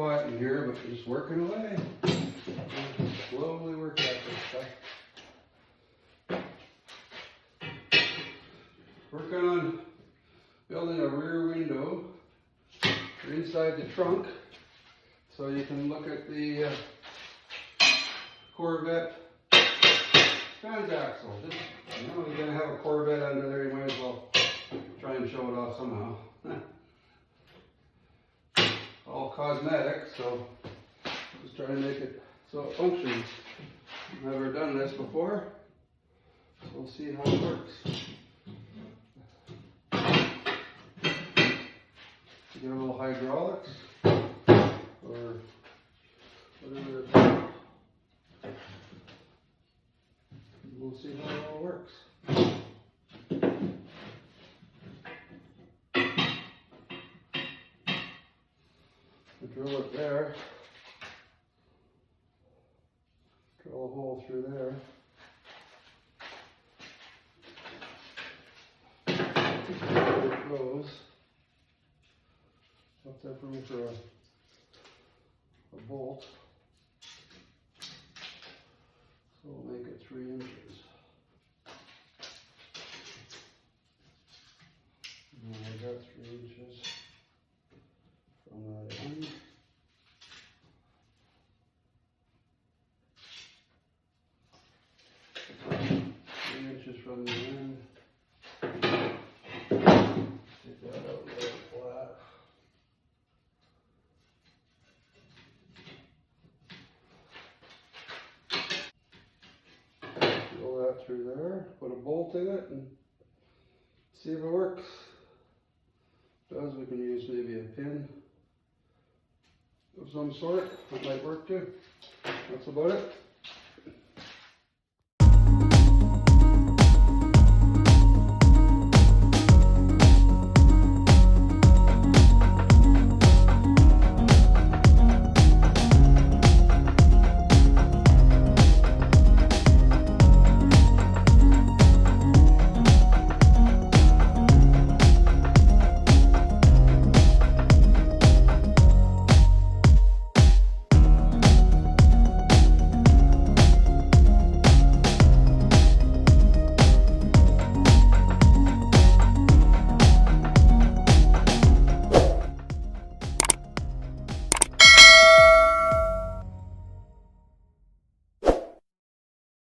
spot in here, but just working away. Slowly work at this stuff. Working on building a rear window inside the trunk so you can look at the Corvette Transaxle. You know, you're going to have a Corvette under there, you might as well try and show it off somehow. All cosmetic, so just trying to make it so it functions. Never done this before, so we'll see how it works. Get a little hydraulics or whatever it's called. We'll see how it all works. Drill it there. Drill a hole through there. There it goes. Left that room for a bolt. So we'll make it 3 inches. And I got 3 inches from that end. 3 inches from the end. Take that out and let it flat. Drill that through there, put a bolt in it and see if it works. If it does, we can use maybe a pin of some sort. That might work too. That's about it.